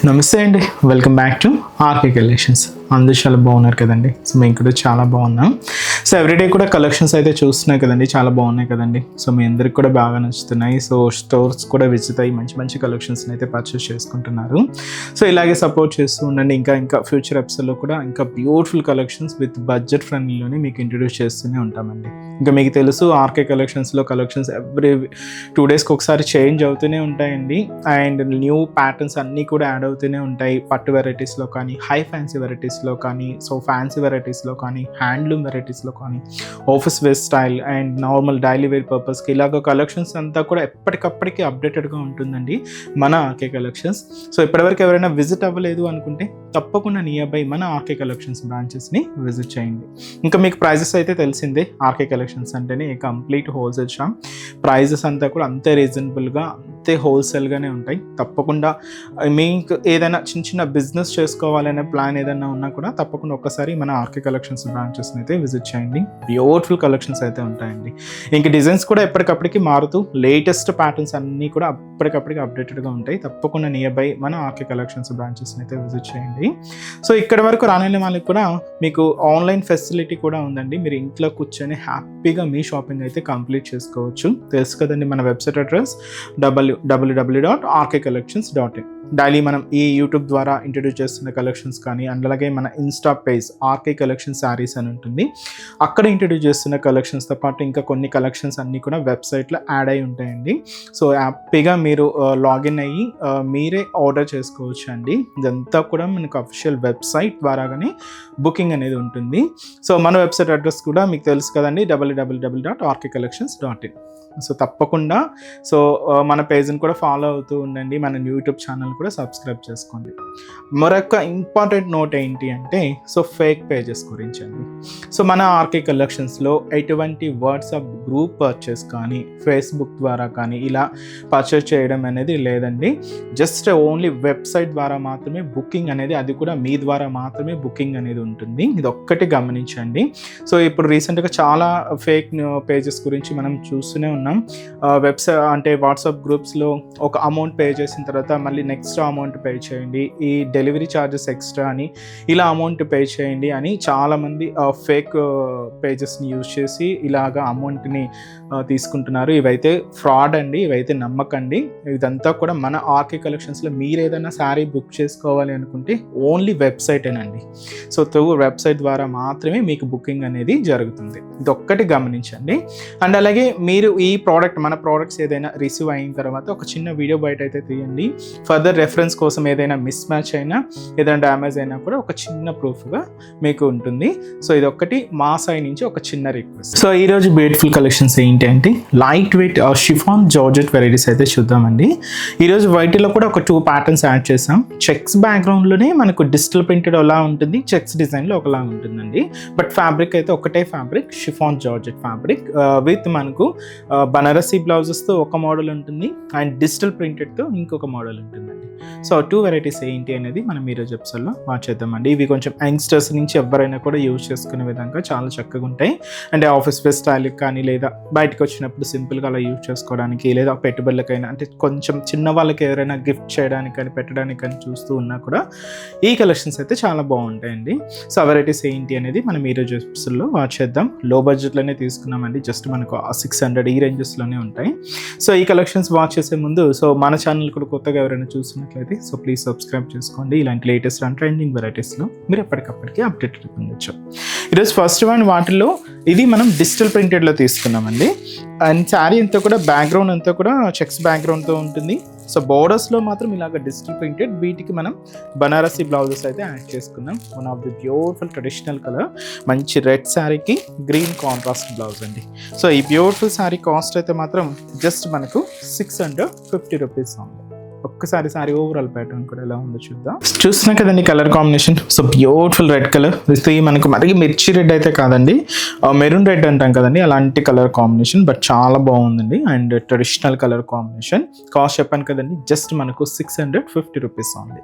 నమస్తే అండి, welcome back to RK collections. అందరూ చాలా బాగున్నారు కదండి. సో మేము కూడా చాలా బాగున్నాం. సో ఎవ్రీడే కూడా కలెక్షన్స్ అయితే చూస్తున్నాయి కదండి, చాలా బాగున్నాయి కదండి. సో మీ అందరికి కూడా బాగా నచ్చుతున్నాయి. సో స్టోర్స్ కూడా విజిట్ అయ్యి మంచి మంచి కలెక్షన్స్ని అయితే పర్చేస్ చేసుకుంటున్నారు. సో ఇలాగే సపోర్ట్ చేస్తూ ఉండండి. ఇంకా ఫ్యూచర్ ఎపిసోడ్లో కూడా ఇంకా బ్యూటిఫుల్ కలెక్షన్స్ విత్ బడ్జెట్ ఫ్రెండ్లీలోనే మీకు ఇంట్రడ్యూస్ చేస్తూనే ఉంటామండి. ఇంకా మీకు తెలుసు ఆర్కే కలెక్షన్స్లో కలెక్షన్స్ ఎవ్రీ 2 daysకి ఒకసారి చేంజ్ అవుతూనే ఉంటాయండి. అండ్ న్యూ ప్యాటర్న్స్ అన్నీ కూడా యాడ్ అవుతూనే ఉంటాయి. పట్టు వెరైటీస్లో కానీ, హై ఫ్యాన్సీ వెరైటీస్లో కానీ, సో ఫ్యాన్సీ వెరైటీస్లో కానీ, హ్యాండ్లూమ్ వెరైటీస్లో కానీ, office wear style and normal daily wear పర్పస్కి ఇలాగ కలెక్షన్స్ అంతా కూడా ఎప్పటికప్పటికి అప్డేటెడ్గా ఉంటుందండి మన ఆర్కే కలెక్షన్స్. సో ఇప్పటివరకు ఎవరైనా విజిట్ అవ్వలేదు అనుకుంటే తప్పకుండా నియర్ బై మన ఆర్కే కలెక్షన్స్ బ్రాంచెస్ని విజిట్ చేయండి. ఇంకా మీకు ప్రైజెస్ అయితే తెలిసిందే. ఆర్కే కలెక్షన్స్ అంటేనే కంప్లీట్ హోల్సేల్ షాప్. ప్రైజెస్ అంతా కూడా అంతే రీజనబుల్గా, అంతే హోల్సేల్గానే ఉంటాయి. తప్పకుండా మీకు ఏదైనా చిన్న బిజినెస్ చేసుకోవాలనే ప్లాన్ ఏదైనా ఉన్నా కూడా తప్పకుండా ఒక్కసారి మన ఆర్కే కలెక్షన్స్ బ్రాంచెస్ని అయితే విజిట్ చేయండి. బ్యూటిఫుల్ కలెక్షన్స్ అయితే ఉంటాయండి. ఇంక డిజైన్స్ కూడా ఎప్పటికప్పటికి మారుతూ లేటెస్ట్ ప్యాటర్న్స్ అన్నీ కూడా ఎప్పటికప్పటికి అప్డేటెడ్గా ఉంటాయి. తప్పకుండా నియర్ బై మన ఆర్కే కలెక్షన్స్ బ్రాంచెస్ని అయితే విజిట్ చేయండి. సో ఇక్కడ వరకు రాని వాళ్ళకి కూడా మీకు ఆన్లైన్ ఫెసిలిటీ కూడా ఉందండి. మీరు ఇంట్లో కూర్చొని హ్యాపీగా మీ షాపింగ్ అయితే కంప్లీట్ చేసుకోవచ్చు. తెలుసు కదండి మన వెబ్సైట్ అడ్రస్ www.rkcollections.in. డైలీ మనం ఈ యూట్యూబ్ ద్వారా ఇంట్రడ్యూస్ చేస్తున్న కలెక్షన్స్ కానీ, అండ్ అలాగే మన insta page RK collection saris అని ఉంటుంది, అక్కడ ఇంట్రడ్యూస్ చేస్తున్న కలెక్షన్స్తో పాటు ఇంకా కొన్ని కలెక్షన్స్ అన్నీ కూడా వెబ్సైట్లో యాడ్ అయి ఉంటాయండి. సో హ్యాపీగా మీరు లాగిన్ అయ్యి మీరే ఆర్డర్ చేసుకోవచ్చు అండి. ఇదంతా కూడా మనకు అఫీషియల్ వెబ్సైట్ ద్వారాగానే బుకింగ్ అనేది ఉంటుంది. సో మన వెబ్సైట్ అడ్రస్ కూడా మీకు తెలుసు కదండి, www.rkcollections.in. సో తప్పకుండా మన పేజ్ని కూడా ఫాలో అవుతూ ఉండండి. మన యూట్యూబ్ ఛానల్ కూడా సబ్స్క్రైబ్ చేసుకోండి. మరొక ఇంపార్టెంట్ నోట్ ఏంటి అంటే ఫేక్ పేజెస్ గురించి అండి. సో మన ఆర్కే కలెక్షన్స్లో ఎటువంటి వాట్సాప్ గ్రూప్ పర్చేస్ కానీ, ఫేస్బుక్ ద్వారా కానీ ఇలా పర్చేస్ చేయడం అనేది లేదండి. జస్ట్ ఓన్లీ వెబ్సైట్ ద్వారా మాత్రమే బుకింగ్ అనేది, అది కూడా మీ ద్వారా మాత్రమే బుకింగ్ అనేది ఉంటుంది. ఇది ఒక్కటి గమనించండి. సో ఇప్పుడు రీసెంట్గా చాలా ఫేక్ పేజెస్ గురించి మనం చూస్తూనే ఉన్నాం. వెబ్సైట్ అంటే వాట్సాప్ గ్రూప్స్లో ఒక అమౌంట్ పే చేసిన తర్వాత మళ్ళీ నెక్స్ట్ అమౌంట్ పే చేయండి, ఈ డెలివరీ ఛార్జెస్ ఎక్స్ట్రా అని, ఇలా అమౌంట్ పే చేయండి అని చాలామంది ఫేక్ పేజెస్ని యూజ్ చేసి ఇలాగా అమౌంట్ని తీసుకుంటున్నారు. ఇవైతే ఫ్రాడ్ అండి, ఇవైతే నమ్మకండి. ఇదంతా కూడా మన ఆర్కే కలెక్షన్స్లో మీరు ఏదైనా శారీ బుక్ చేసుకోవాలి అనుకుంటే ఓన్లీ వెబ్సైటేనండి. సో త్రూ వెబ్సైట్ ద్వారా మాత్రమే మీకు బుకింగ్ అనేది జరుగుతుంది. ఇది ఒక్కటి గమనించండి. అండ్ అలాగే మీరు ఈ మన ప్రోడక్ట్స్ ఏదైనా రిసీవ్ అయిన తర్వాత ఒక చిన్న వీడియో బయట అయితే తీయండి. ఫర్దర్ రెఫరెన్స్ కోసం ఏదైనా మిస్ మ్యాచ్ అయినా, ఏదైనా డ్యామేజ్ అయినా కూడా ఒక చిన్న ప్రూఫ్గా మీకు ఉంటుంది. సో ఇది ఒక్కటి మా సైడ్ నుంచి ఒక చిన్న రిక్వెస్ట్. సో ఈరోజు బ్యూటిఫుల్ కలెక్షన్స్ ఏంటి అంటే light weight chiffon georgette varieties అయితే చూద్దామండి. ఈరోజు వైట్లో కూడా ఒక 2 ప్యాటర్న్స్ యాడ్ చేసాం. చెక్స్ బ్యాక్గ్రౌండ్లోనే మనకు డిజిటల్ ప్రింటెడ్ అలా ఉంటుంది, చెక్స్ డిజైన్లో ఒకలా ఉంటుందండి. బట్ ఫ్యాబ్రిక్ అయితే ఒకటే fabric, chiffon georgette fabric with మనకు బనారసీ బ్లౌజెస్తో ఒక మోడల్ ఉంటుంది అండ్ డిజిటల్ ప్రింటెడ్తో ఇంకొక మోడల్ ఉంటుందండి. సో 2 వెరైటీస్ ఏంటి అనేది మనం ఈరోజు ఎపిసోడ్లో మార్చేద్దామండి. ఇవి కొంచెం యంగ్స్టర్స్ నుంచి ఎవరైనా కూడా యూజ్ చేసుకునే విధంగా చాలా చక్కగా ఉంటాయి. అంటే ఆఫీస్ వేర్ స్టైల్కి కానీ, లేదా బయటకు వచ్చినప్పుడు సింపుల్గా అలా యూజ్ చేసుకోవడానికి, లేదా పెట్టుబడులకైనా, అంటే కొంచెం చిన్న వాళ్ళకి ఎవరైనా గిఫ్ట్ చేయడానికి కానీ, పెట్టడానికి కానీ చూస్తూ ఉన్నా కూడా ఈ కలెక్షన్స్ అయితే చాలా బాగుంటాయండి. సో ఆ వెరైటీస్ ఏంటి అనేది మనం ఈరోజు ఎపిసోడ్లో మార్చేద్దాం. లో బడ్జెట్లోనే తీసుకున్నామండి, జస్ట్ మనకు 600 ఈ రేంజెస్లోనే ఉంటాయి. సో ఈ కలెక్షన్స్ వాచ్ చేసే ముందు మన ఛానల్ కూడా కొత్తగా ఎవరైనా చూస్తున్నట్లయితే ప్లీజ్ సబ్స్క్రైబ్ చేసుకోండి. ఇలాంటి లేటెస్ట్ అండ్ ట్రెండింగ్ వెరైటీస్లో మీరు ఎప్పటికప్పటికి అప్డేటెడ్ పొందొచ్చు. ఈరోజు ఫస్ట్ వన్ వాటిలో ఇది మనం డిజిటల్ ప్రింటెడ్లో తీసుకున్నామండి. అండ్ శారీ అంతా కూడా బ్యాక్గ్రౌండ్ అంతా కూడా చెక్స్ బ్యాక్గ్రౌండ్తో ఉంటుంది. సో బోర్డర్స్లో మాత్రం ఇలాగ డిజిటల్ ప్రింటెడ్, వీటికి మనం బనారసీ బ్లౌజెస్ అయితే యాడ్ చేసుకున్నాం. One of the beautiful traditional colour, మంచి రెడ్ శారీకి గ్రీన్ కాంట్రాస్ట్ బ్లౌజ్ అండి. సో ఈ బ్యూటిఫుల్ శారీ కాస్ట్ అయితే మాత్రం జస్ట్ మనకు 650 రూపీస్ ఉంది. ఒక్కసారి సారీ ఓవరాల్ ప్యాటర్న్ కూడా ఎలా ఉందో చూద్దాం. చూస్తున్నా కదండి colour combination. So beautiful red colour, ఇది మనకు మరీ మిర్చి రెడ్ అయితే కాదండి, మెరూన్ రెడ్ అంటాం కదండి, అలాంటి కలర్ కాంబినేషన్. బట్ చాలా బాగుందండి and traditional colour combination. Cost చెప్పాను కదండి, జస్ట్ మనకు 650 రూపీస్ ఉంది.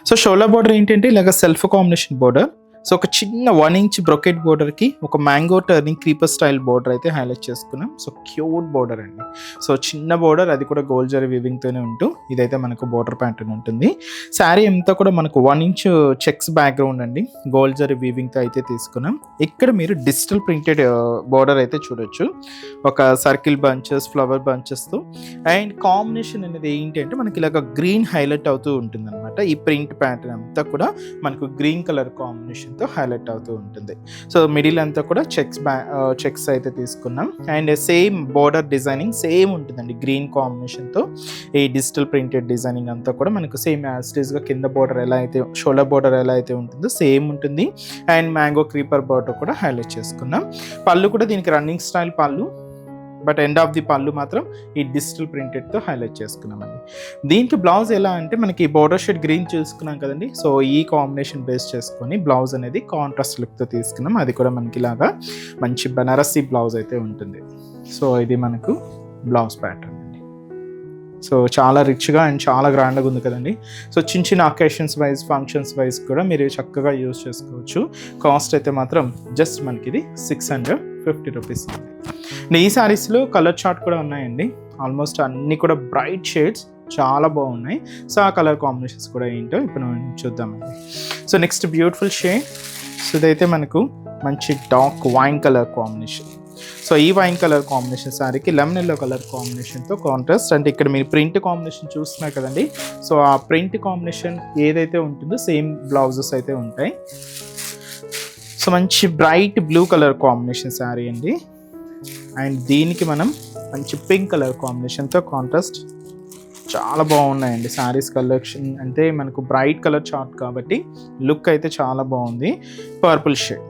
సో షోల్డర్ బార్డర్ ఏంటంటే ఇలాగ సెల్ఫ్ కాంబినేషన్ బార్డర్. సో ఒక చిన్న 1 ఇంచ్ బ్రొకెట్ బోర్డర్కి ఒక mango turning creeper style border అయితే హైలైట్ చేసుకున్నాం. సో క్యూట్ బోర్డర్ అండి. సో చిన్న బోర్డర్, అది కూడా గోల్డ్ జరీ వీవింగ్తోనే ఉంటూ ఇదైతే మనకు బోర్డర్ ప్యాటర్న్ ఉంటుంది. శారీ అంతా కూడా మనకు 1 ఇంచ్ చెక్స్ బ్యాక్గ్రౌండ్ అండి, గోల్డ్ జరీ వీవింగ్తో అయితే తీసుకున్నాం. ఇక్కడ మీరు డిజిటల్ ప్రింటెడ్ బోర్డర్ అయితే చూడొచ్చు, ఒక సర్కిల్ బంచెస్, ఫ్లవర్ బంచెస్తో. అండ్ కాంబినేషన్ అనేది ఏంటి అంటే మనకి ఇలాగ గ్రీన్ హైలైట్ అవుతూ ఉంటుంది అనమాట. ఈ ప్రింట్ ప్యాటర్న్ అంతా కూడా మనకు గ్రీన్ కలర్ కాంబినేషన్తో హైలైట్ అవుతూ ఉంటుంది. సో మిడిల్ అంతా కూడా చెక్స్ అయితే తీసుకున్నాం. And same border designing same ఉంటుందండి, గ్రీన్ కాంబినేషన్తో. ఈ డిజిటల్ ప్రింటెడ్ డిజైనింగ్ అంతా కూడా మనకు సేమ్ యాజ్ ఇట్ ఈస్గా కింద బోర్డర్ ఎలా అయితే, షోల్డర్ బోర్డర్ ఎలా అయితే ఉంటుందో సేమ్ ఉంటుంది. అండ్ మ్యాంగో క్రీపర్ బోర్డర్ కూడా హైలైట్ చేసుకున్నాం. పళ్ళు కూడా దీనికి రన్నింగ్ స్టైల్ పళ్ళు, బట్ ఎండ్ ఆఫ్ ది పళ్ళు మాత్రం ఈ డిజిటల్ ప్రింటెడ్తో హైలైట్ చేసుకున్నామండి. దీనికి బ్లౌజ్ ఎలా అంటే మనకి బోర్డర్ షేడ్ గ్రీన్ చూసుకున్నాం కదండి. సో ఈ కాంబినేషన్ బేస్ చేసుకొని బ్లౌజ్ అనేది కాంట్రాస్ట్ లుక్తో తీసుకున్నాం. అది కూడా మనకి ఇలాగా మంచి బనారసి బ్లౌజ్ అయితే ఉంటుంది. సో ఇది మనకు బ్లౌజ్ ప్యాటర్న్ అండి. సో చాలా రిచ్గా అండ్ చాలా గ్రాండ్గా ఉంది కదండి. సో చిన్న చిన్న అకేషన్స్ వైజ్, ఫంక్షన్స్ వైజ్ కూడా మీరు చక్కగా యూజ్ చేసుకోవచ్చు. కాస్ట్ అయితే మాత్రం జస్ట్ మనకి ఇది 650 రూపీస్ ఉంది. ఈ శారీస్లో కలర్ చార్ట్ కూడా ఉన్నాయండి. ఆల్మోస్ట్ అన్నీ కూడా బ్రైట్ షేడ్స్, చాలా బాగున్నాయి. సో ఆ కలర్ కాంబినేషన్స్ కూడా ఏంటో ఇప్పుడు మనం చూద్దామండి. So next beautiful shade. So ఇదైతే మనకు మంచి dark wine colour combination. So ఈ వైన్ కలర్ కాంబినేషన్ శారీకి లెమన్ ఎల్లో కలర్ కాంబినేషన్తో కాంట్రాస్ట్. అంటే ఇక్కడ మీరు ప్రింట్ కాంబినేషన్ చూస్తున్నారు కదండి. సో ఆ ప్రింట్ కాంబినేషన్ ఏదైతే ఉంటుందో సేమ్ బ్లౌజెస్ అయితే ఉంటాయి. సో మంచి bright blue colour combination sari అండి. అండ్ దీనికి మనం మంచి పింక్ కలర్ కాంబినేషన్తో కాంట్రాస్ట్. చాలా బాగున్నాయండి శారీస్ కలెక్షన్. అంటే మనకు బ్రైట్ కలర్ చార్ట్ కాబట్టి లుక్ అయితే చాలా బాగుంది. Purple shade.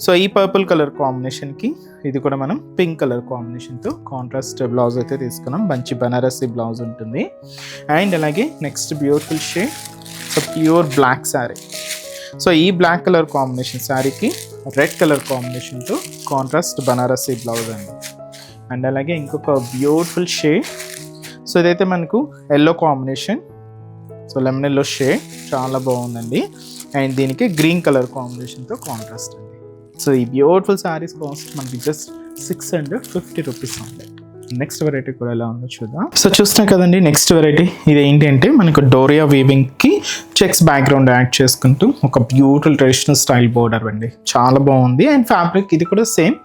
సో ఈ పర్పుల్ కలర్ కాంబినేషన్కి ఇది కూడా మనం పింక్ కలర్ కాంబినేషన్తో కాంట్రాస్ట్ బ్లౌజ్ అయితే తీసుకున్నాం. మంచి బనారసి బ్లౌజ్ ఉంటుంది. అండ్ అలాగే next beautiful shade. So pure black sari. So ఈ బ్లాక్ కలర్ కాంబినేషన్ శారీకి రెడ్ కలర్ కాంబినేషన్తో కాంట్రాస్ట్ బనారసి బ్లౌజ్ అండి. అండ్ అలాగే ఇంకొక బ్యూటిఫుల్ షేడ్. సో ఇదైతే మనకు yellow combination. So lemon yellow shade చాలా బాగుందండి. అండ్ దీనికి గ్రీన్ కలర్ కాంబినేషన్తో కాంట్రాస్ట్ అండి. సో ఈ బ్యూటిఫుల్ శారీస్ కాస్ట్ మనకి జస్ట్ 650 రూపీస్ ఉంది. నెక్స్ట్ వెరైటీ కూడా ఎలా ఉందో చూద్దాం. సో చూస్తున్నాయి కదండి, నెక్స్ట్ వెరైటీ ఇది ఏంటి అంటే మనకు డోరియా వీవింగ్కి చెక్స్ బ్యాక్గ్రౌండ్ యాడ్ చేసుకుంటూ ఒక బ్యూటిఫుల్ ట్రెడిషనల్ స్టైల్ బోర్డర్ అండి. చాలా బాగుంది. అండ్ ఫ్యాబ్రిక్ ఇది కూడా same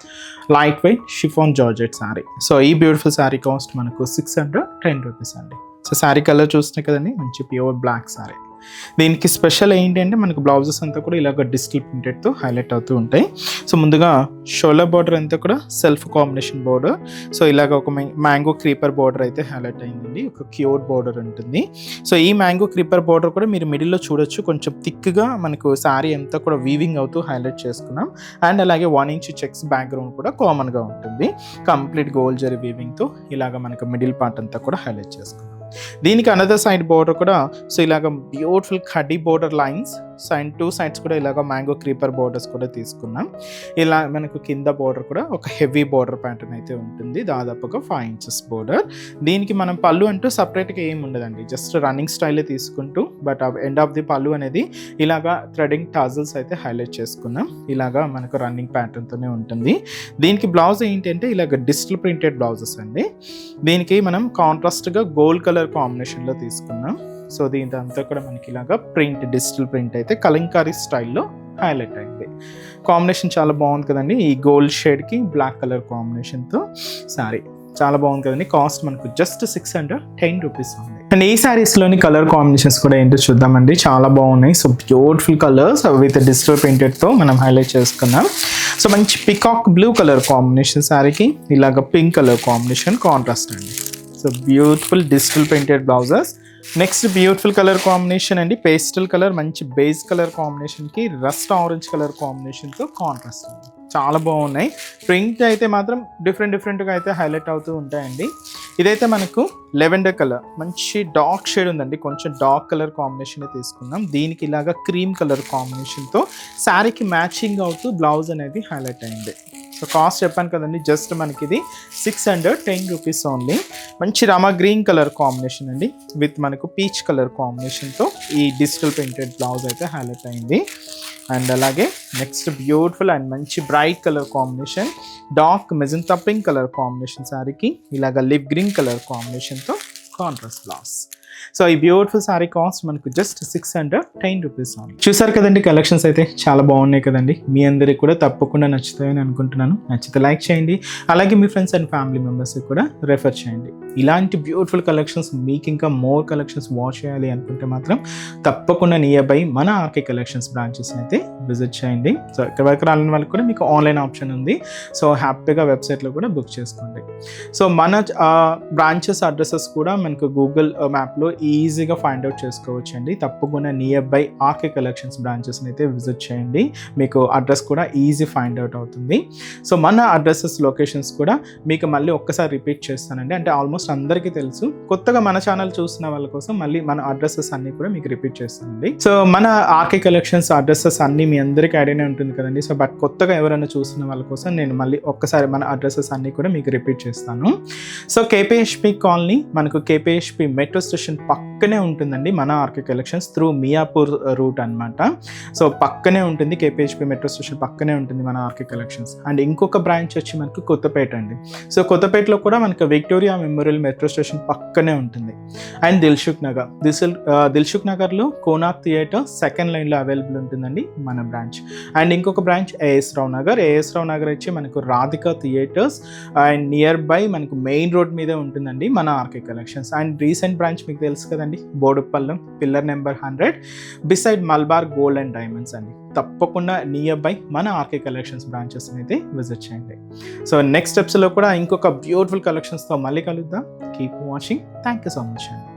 light weight chiffon georgette sari. So ఈ బ్యూటిఫుల్ శారీ కాస్ట్ మనకు 610 రూపీస్ అండి. సో శారీ కలర్ చూస్తున్నాయి కదండి, మంచి ప్యూర్ బ్లాక్ శారీ. దీనికి స్పెషల్ ఏంటంటే మనకు బ్లౌజెస్ అంతా కూడా ఇలాగ డిజిటల్ ప్రింటెడ్తో హైలైట్ అవుతూ ఉంటాయి. సో ముందుగా షోల్డర్ బోర్డర్ అంతా కూడా సెల్ఫ్ కాంబినేషన్ బోర్డర్. సో ఇలాగ ఒక మ్యాంగో క్రీపర్ బోర్డర్ అయితే హైలైట్ అయిందండి. ఒక క్యూట్ బోర్డర్ ఉంటుంది. సో ఈ మ్యాంగో క్రీపర్ బోర్డర్ కూడా మీరు మిడిల్లో చూడొచ్చు, కొంచెం థిక్గా మనకు శారీ అంతా కూడా వీవింగ్ అవుతూ హైలైట్ చేసుకున్నాం. అండ్ అలాగే 1 ఇంచ్ చెక్స్ బ్యాక్గ్రౌండ్ కూడా కామన్గా ఉంటుంది. కంప్లీట్ గోల్డ్ జరీ వీవింగ్తో ఇలాగ మనకు మిడిల్ పార్ట్ అంతా కూడా హైలైట్ చేసుకున్నాం. దీనికి అనదర్ సైడ్ బోర్డర్ కూడా సో ఇలాగ బ్యూటిఫుల్ కడ్డీ బోర్డర్ లైన్స్. అండ్ 2 సైడ్స్ కూడా ఇలాగ మ్యాంగో క్రీపర్ బోర్డర్స్ కూడా తీసుకున్నాం. ఇలా మనకు కింద బోర్డర్ కూడా ఒక హెవీ బోర్డర్ ప్యాటర్న్ అయితే ఉంటుంది, దాదాపుగా 5 ఇంచెస్ బోర్డర్. దీనికి మనం పళ్ళు అంటూ సపరేట్గా ఏమి ఉండదండి, జస్ట్ రన్నింగ్ స్టైలే తీసుకుంటూ. బట్ ఎండ్ ఆఫ్ ది పళ్ళు అనేది ఇలాగా థ్రెడింగ్ టాజల్స్ అయితే హైలైట్ చేసుకున్నాం. ఇలాగా మనకు రన్నింగ్ ప్యాటర్న్తోనే ఉంటుంది. దీనికి బ్లౌజ్ ఏంటంటే ఇలాగ డిజిటల్ ప్రింటెడ్ బ్లౌజెస్ అండి. దీనికి మనం కాంట్రాస్ట్గా గోల్డ్ కలర్ కాంబినేషన్లో తీసుకున్నాం. సో దీంతో కూడా మనకి ఇలాగా ప్రింట్, డిజిటల్ ప్రింట్ అయితే కలంకారీ స్టైల్లో హైలైట్ అయింది. కాంబినేషన్ చాలా బాగుంది కదండి. ఈ గోల్డ్ షేడ్కి బ్లాక్ కలర్ కాంబినేషన్తో శారీ చాలా బాగుంది కదండి. కాస్ట్ మనకు జస్ట్ 610 రూపీస్ ఉంది. అండ్ ఈ శారీస్లోని కలర్ కాంబినేషన్స్ కూడా ఏంటో చూద్దామండి. చాలా బాగున్నాయి. So beautiful colours with digital ప్రింటెడ్తో మనం హైలైట్ చేసుకున్నాం. సో మంచి పికాక్ బ్లూ కలర్ కాంబినేషన్ శారీకి ఇలాగ పింక్ కలర్ కాంబినేషన్ కాంట్రాస్ట్ అండి. So beautiful digital printed blouses. Next beautiful colour combination అండి, పేస్టల్ కలర్, మంచి బేస్ కలర్ కాంబినేషన్కి రస్ట్ ఆరెంజ్ కలర్ కాంబినేషన్తో కాంట్రాస్ట్ అండి. చాలా బాగున్నాయి. ప్రింట్ అయితే మాత్రం డిఫరెంట్గా అయితే హైలైట్ అవుతూ ఉంటాయండి. ఇదైతే మనకు లెవెండర్ కలర్, మంచి డార్క్ షేడ్ ఉందండి, కొంచెం డార్క్ కలర్ కాంబినేషన్ తీసుకున్నాం. దీనికి ఇలాగా క్రీమ్ కలర్ కాంబినేషన్తో శారీకి మ్యాచింగ్ అవుతూ బ్లౌజ్ అనేది హైలైట్ అయింది. సో కాస్ట్ చెప్పాను కదండి, జస్ట్ మనకి ఇది 610 రూపీస్ ఓన్లీ. మంచి రామా గ్రీన్ కలర్ కాంబినేషన్ అండి విత్ మనకు పీచ్ కలర్ కాంబినేషన్తో ఈ డిజిటల్ ప్రింటెడ్ బ్లౌజ్ అయితే హైలైట్ అయింది. అండ్ అలాగే నెక్స్ట్ బ్యూటిఫుల్ అండ్ మంచి bright colour combination, dark magenta pink colour combination శారీకి ఇలాగ లివ్ గ్రీన్ కలర్ కాంబినేషన్తో కాంట్రాస్ట్ బ్లౌజ్. సో ఈ బ్యూటిఫుల్ శారీ కాస్ట్ మనకు జస్ట్ 610 రూపీస్ ఓన్లీ. చూసారు కదండి, కలెక్షన్స్ అయితే చాలా బాగున్నాయి కదండి. మీ అందరికి కూడా తప్పకుండా నచ్చుతాయని అనుకుంటున్నాను. నచ్చితే లైక్ చేయండి, అలాగే మీ ఫ్రెండ్స్ అండ్ ఫ్యామిలీ మెంబర్స్కి కూడా రెఫర్ చేయండి. ఇలాంటి బ్యూటిఫుల్ కలెక్షన్స్ మీకు ఇంకా మోర్ కలెక్షన్స్ వాచ్ చేయాలి అనుకుంటే మాత్రం తప్పకుండా నియర్ బై మన ఆర్కే కలెక్షన్స్ బ్రాంచెస్ని అయితే విజిట్ చేయండి. సో ఇక్కడ వరకు రాని వాళ్ళకి కూడా మీకు ఆన్లైన్ ఆప్షన్ ఉంది. సో హ్యాపీగా వెబ్సైట్లో కూడా బుక్ చేసుకోండి. సో మన బ్రాంచెస్ అడ్రసెస్ కూడా మనకు గూగుల్ మ్యాప్లో ఈజీగా ఫైండ్ అవుట్ చేసుకోవచ్చు అండి. తప్పకుండా నియర్ బై ఆర్కే కలెక్షన్స్ బ్రాంచెస్ని అయితే విజిట్ చేయండి, మీకు అడ్రస్ కూడా ఈజీ ఫైండ్ అవుట్ అవుతుంది. సో మన అడ్రసెస్ లొకేషన్స్ కూడా మీకు మళ్ళీ ఒక్కసారి రిపీట్ చేస్తానండి. అంటే ఆల్మోస్ట్ అందరికీ తెలుసు, కొత్తగా మన ఛానల్ చూసిన వాళ్ళ కోసం మళ్ళీ మన అడ్రసెస్ అన్నీ కూడా మీకు రిపీట్ చేస్తానండి. సో మన ఆర్కే కలెక్షన్స్ అడ్రసెస్ అన్నీ మీ అందరికీ ఐడియానే ఉంటుంది కదండి. సో బట్ కొత్తగా ఎవరైనా చూసిన వాళ్ళ కోసం నేను మళ్ళీ ఒక్కసారి మన అడ్రసెస్ అన్నీ కూడా మీకు రిపీట్ చేస్తాను. సో కేపీహెచ్పి కాలనీ మనకు కేపీహెచ్పి మెట్రో స్టేషన్ పక్కనే ఉంటుందండి మన RK collections, through Miyapur route అనమాట. సో పక్కనే ఉంటుంది, కేపీహెచ్పి మెట్రో స్టేషన్ పక్కనే ఉంటుంది మన ఆర్కే కలెక్షన్స్. అండ్ ఇంకొక బ్రాంచ్ వచ్చి మనకు కొత్తపేట అండి. సో కొత్తపేటలో కూడా మనకు విక్టోరియా మెమోరియల్ మెట్రో స్టేషన్ పక్కనే ఉంటుంది. అండ్ దిల్సుఖ్ నగర్లో కోనాక్ థియేటర్ సెకండ్ లైన్లో అవైలబుల్ ఉంటుందండి మన బ్రాంచ్. అండ్ ఇంకొక బ్రాంచ్ ఏఎస్ రావు నగర్ వచ్చి మనకు Radhika theatres and near by మనకు మెయిన్ రోడ్ మీదే ఉంటుందండి మన RK collections. And recent branch మీకు తెలుసు కదండి, బోడుపల్లం pillar number 100 beside Malabar gold and diamonds అండి. తప్పకుండా నియర్ బై మన ఆర్కే కలెక్షన్స్ బ్రాంచెస్ అయితే విజిట్ చేయండి. సో నెక్స్ట్ స్టెప్స్లో కూడా ఇంకొక బ్యూటిఫుల్ కలెక్షన్స్తో మళ్ళీ కలుద్దాం. Keep watching. Thank you so much అండి.